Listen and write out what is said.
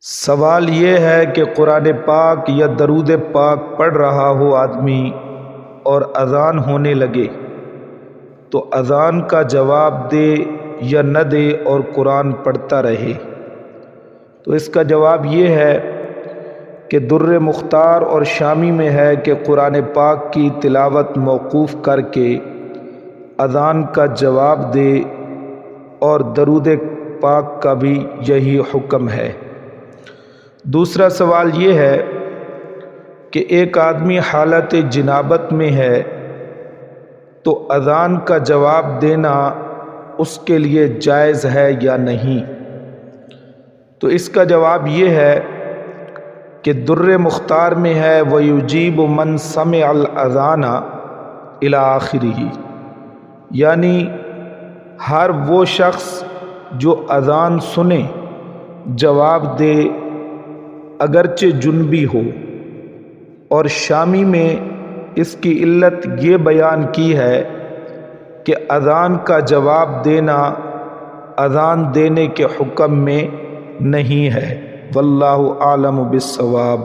سوال یہ ہے کہ قرآن پاک یا درود پاک پڑھ رہا ہو آدمی اور اذان ہونے لگے تو اذان کا جواب دے یا نہ دے اور قرآن پڑھتا رہے؟ تو اس کا جواب یہ ہے کہ در مختار اور شامی میں ہے کہ قرآن پاک کی تلاوت موقوف کر کے اذان کا جواب دے، اور درود پاک کا بھی یہی حکم ہے۔ دوسرا سوال یہ ہے کہ ایک آدمی حالت جنابت میں ہے تو اذان کا جواب دینا اس کے لیے جائز ہے یا نہیں؟ تو اس کا جواب یہ ہے کہ در مختار میں ہے وَيُجِيبُ مَنْ سَمِعَ الْأَذَانَ إِلَىٰ آخِرِهِ، یعنی ہر وہ شخص جو اذان سنے جواب دے اگرچہ جنبی ہو۔ اور شامی میں اس کی علت یہ بیان کی ہے کہ اذان کا جواب دینا اذان دینے کے حکم میں نہیں ہے۔ واللہ اعلم بالصواب۔